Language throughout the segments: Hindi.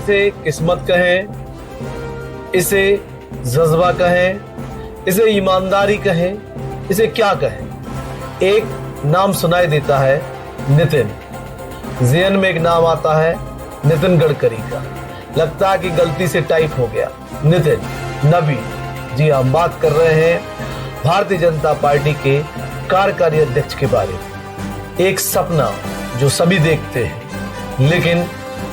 इसे किस्मत कहें, इसे जज्बा कहें, इसे ईमानदारी कहें, इसे क्या कहें। एक नाम सुनाई देता है नितिन, ज़हन में एक नाम आता है नितिन गडकरी का। लगता है कि गलती से टाइप हो गया, नितिन नवीन। जी हाँ, बात कर रहे हैं भारतीय जनता पार्टी के कार्यकारी अध्यक्ष के बारे में। एक सपना जो सभी देखते हैं, लेकिन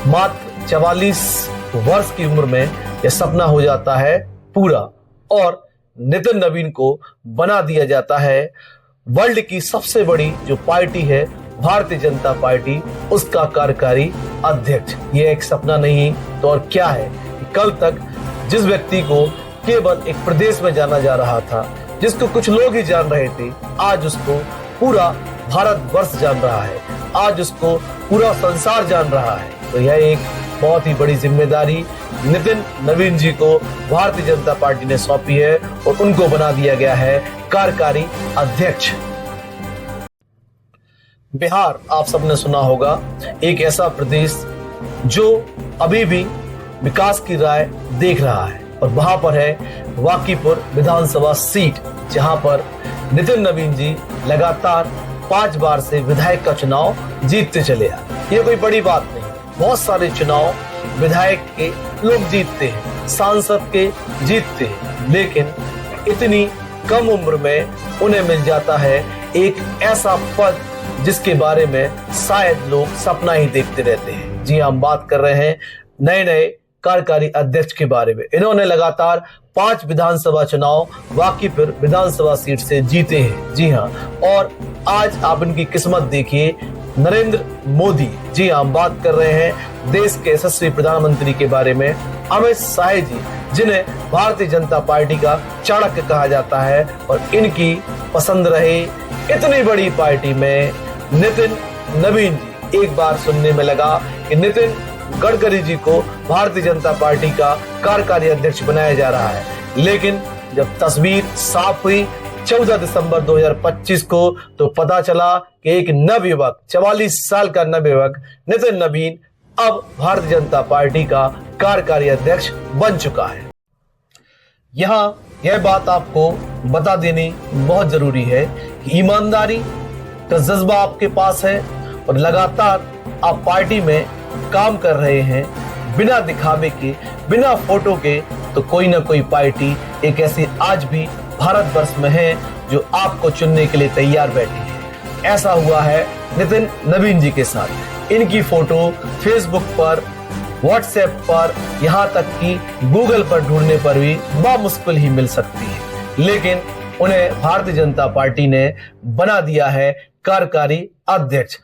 मात्र 44 वर्ष की उम्र में यह सपना हो जाता है पूरा और नितिन नवीन को बना दिया जाता है वर्ल्ड की सबसे बड़ी जो पार्टी है भारतीय जनता पार्टी, उसका कार्यकारी अध्यक्ष। यह एक सपना नहीं तो और क्या है। कल तक जिस व्यक्ति को केवल एक प्रदेश में जाना जा रहा था, जिसको कुछ लोग ही जान रहे थे, आज उसको पूरा भारत वर्ष जान रहा है, आज उसको पूरा संसार जान रहा है। तो यह एक बहुत ही बड़ी जिम्मेदारी नितिन नवीन जी को भारतीय जनता पार्टी ने सौंपी है और उनको बना दिया गया है कार्यकारी अध्यक्ष। बिहार आप सबने सुना होगा, एक ऐसा प्रदेश जो अभी भी विकास की राह देख रहा है और वहां पर है वाकीपुर विधानसभा सीट, जहां पर नितिन नवीन जी लगातार 5 बार से विधायक का चुनाव जीतते चले आए। ये कोई बड़ी बात नहीं, बहुत सारे चुनाव विधायक के लोग जीतते हैं, सांसद के जीतते हैं, लेकिन इतनी कम उम्र में उन्हें मिल जाता है एक ऐसा पद जिसके बारे में शायद लोग सपना ही देखते रहते हैं। जी हम बात कर रहे हैं नए नए कार्यकारी अध्यक्ष के बारे में। इन्होंने लगातार 5 विधानसभा चुनाव वाकीपुर विधानसभा सीट से जीते हैं। जी हाँ, और आज आप इनकी किस्मत देखिए, नरेंद्र मोदी। जी हाँ, हम बात कर रहे हैं देश के यशस्वी प्रधानमंत्री के बारे में, अमित शाह जी, जिन्हें भारतीय जनता पार्टी का चाणक्य कहा जाता है और इनकी पसंद रहे इतनी बड़ी पार्टी में नितिन नवीन जी। एक बार सुनने में लगा कि नितिन गडकरी जी को भारतीय जनता पार्टी का कार्यकारी अध्यक्ष बनाया जा रहा है, लेकिन जब तस्वीर साफ हुई 14 दिसंबर 2025 को, तो पता चला कि एक नवयुवक, 44 साल का नवयुवक नितिन नवीन अब भारतीय जनता पार्टी का कार्यकारी अध्यक्ष बन चुका है। यहाँ यह बात आपको बता देनी बहुत जरूरी है कि ईमानदारी का जज्बा आपके पास है और लगातार आप पार्टी में काम कर रहे हैं बिना दिखावे के, बिना फोटो के, तो कोई ना कोई पार्टी एक ऐसी आज भी भारतवर्ष में है जो आपको चुनने के लिए तैयार बैठी है। ऐसा हुआ है नितिन नवीन जी के साथ। इनकी फोटो फेसबुक पर, व्हाट्सएप पर, यहाँ तक कि गूगल पर ढूंढने पर भी बामुश्किल ही मिल सकती है, लेकिन उन्हें भारतीय जनता पार्टी ने बना दिया है कार्यकारी अध्यक्ष।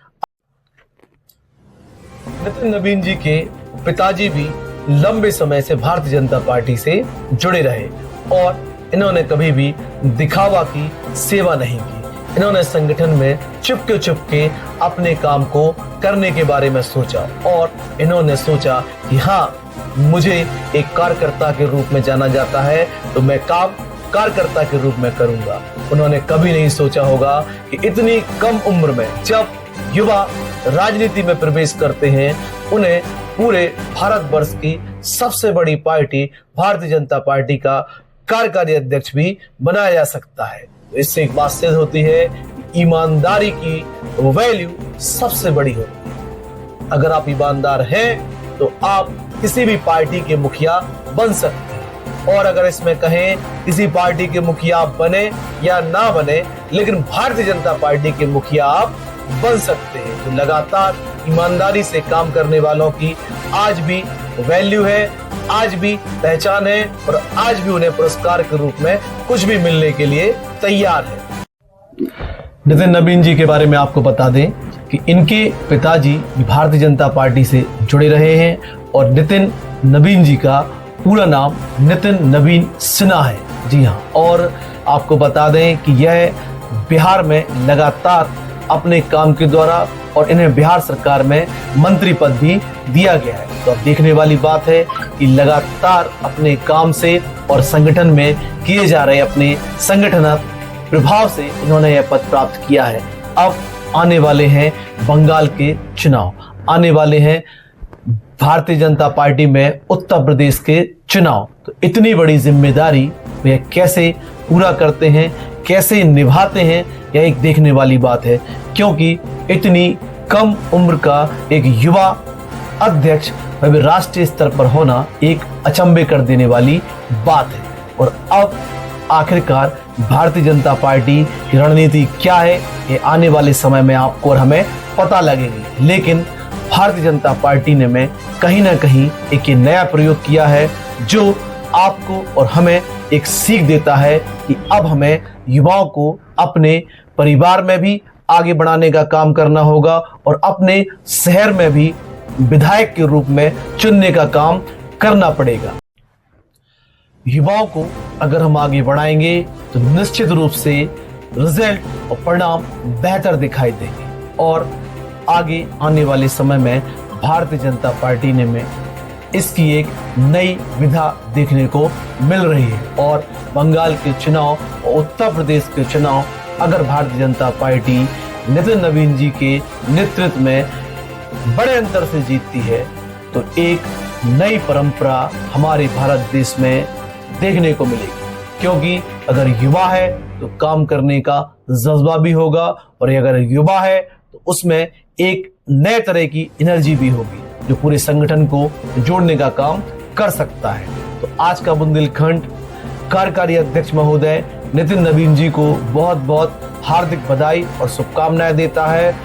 नितिन नवीन जी के पिताजी भी लंबे समय से भारतीय जनता पार्टी से जुड़े रहे और इन्होंने कभी भी दिखावा की सेवा नहीं की। इन्होंने संगठन में चुपके अपने काम को करने के बारे में सोचा और इन्होंने सोचा कि हाँ, मुझे एक कार्यकर्ता के रूप में जाना जाता है तो मैं काम कार्यकर्ता के रूप में करूंगा। उन्होंने कभी नहीं सोचा होगा कि इतनी कम उम्र में जब युवा राजनीति में प्रवेश करते हैं, उन्हें पूरे भारतवर्ष की सबसे बड़ी पार्टी भारतीय जनता पार्टी का कार्यकारी अध्यक्ष भी बनाया जा सकता है। तो इससे एक बात सिद्ध होती है कि ईमानदारी की वैल्यू सबसे बड़ी होती है। अगर आप ईमानदार हैं तो आप किसी भी पार्टी के मुखिया बन सकते हैं, और अगर इसमें कहें किसी पार्टी के मुखिया आप बने या ना बने, लेकिन भारतीय जनता पार्टी के मुखिया आप बन सकते हैं। तो लगातार ईमानदारी से काम करने वालों की आज भी वैल्यू है, आज भी पहचान है और आज भी उन्हें पुरस्कार के रूप में कुछ भी मिलने के लिए तैयार है। नितिन नवीन जी के बारे में आपको बता दें कि इनके पिताजी भारतीय जनता पार्टी से जुड़े रहे हैं और नितिन नवीन जी का पूरा नाम नितिन नवीन सिन्हा है। जी हाँ, और आपको बता दें कि यह बिहार में लगातार अपने काम के द्वारा और इन्हें बिहार सरकार में मंत्री पद भी दिया गया है। तो अब देखने वाली बात है कि लगातार अपने काम से और संगठन में किए जा रहे अपने संगठनात्मक प्रभाव से इन्होंने यह पद प्राप्त किया है। अब आने वाले हैं बंगाल के चुनाव, आने वाले हैं भारतीय जनता पार्टी में उत्तर प्रदेश के चुनाव, तो इतनी बड़ी जिम्मेदारी वे कैसे पूरा करते हैं, कैसे निभाते हैं, यह एक देखने वाली बात है। क्योंकि इतनी कम उम्र का एक युवा अध्यक्ष वह भी राष्ट्रीय स्तर पर होना एक अचंभे कर देने वाली बात है। और अब आखिरकार भारतीय जनता पार्टी की रणनीति क्या है, ये आने वाले समय में आपको और हमें पता लगेगी। लेकिन भारतीय जनता पार्टी ने में कहीं ना कहीं एक ये नया प्रयोग किया है जो आपको और हमें एक सीख देता है कि अब हमें युवाओं को अपने परिवार में भी आगे बढ़ाने का काम करना होगा और अपने शहर में भी विधायक के रूप में चुनने का काम करना पड़ेगा। युवाओं को अगर हम आगे बढ़ाएंगे तो निश्चित रूप से रिजल्ट और परिणाम बेहतर दिखाई देंगे। और आगे आने वाले समय में भारतीय जनता पार्टी ने में इसकी एक नई विधा देखने को मिल रही है। और बंगाल के चुनाव और उत्तर प्रदेश के चुनाव अगर भारतीय जनता पार्टी नितिन नवीन जी के नेतृत्व में बड़े अंतर से जीतती है तो एक नई परंपरा हमारे भारत देश में देखने को मिलेगी। क्योंकि अगर युवा है तो काम करने का जज्बा भी होगा, और अगर युवा है तो उसमें एक नए तरह की एनर्जी भी होगी जो पूरे संगठन को जोड़ने का काम कर सकता है। तो आज का बुंदेलखंड कार्यकारी अध्यक्ष महोदय नितिन नवीन जी को बहुत बहुत हार्दिक बधाई और शुभकामनाएं देता है।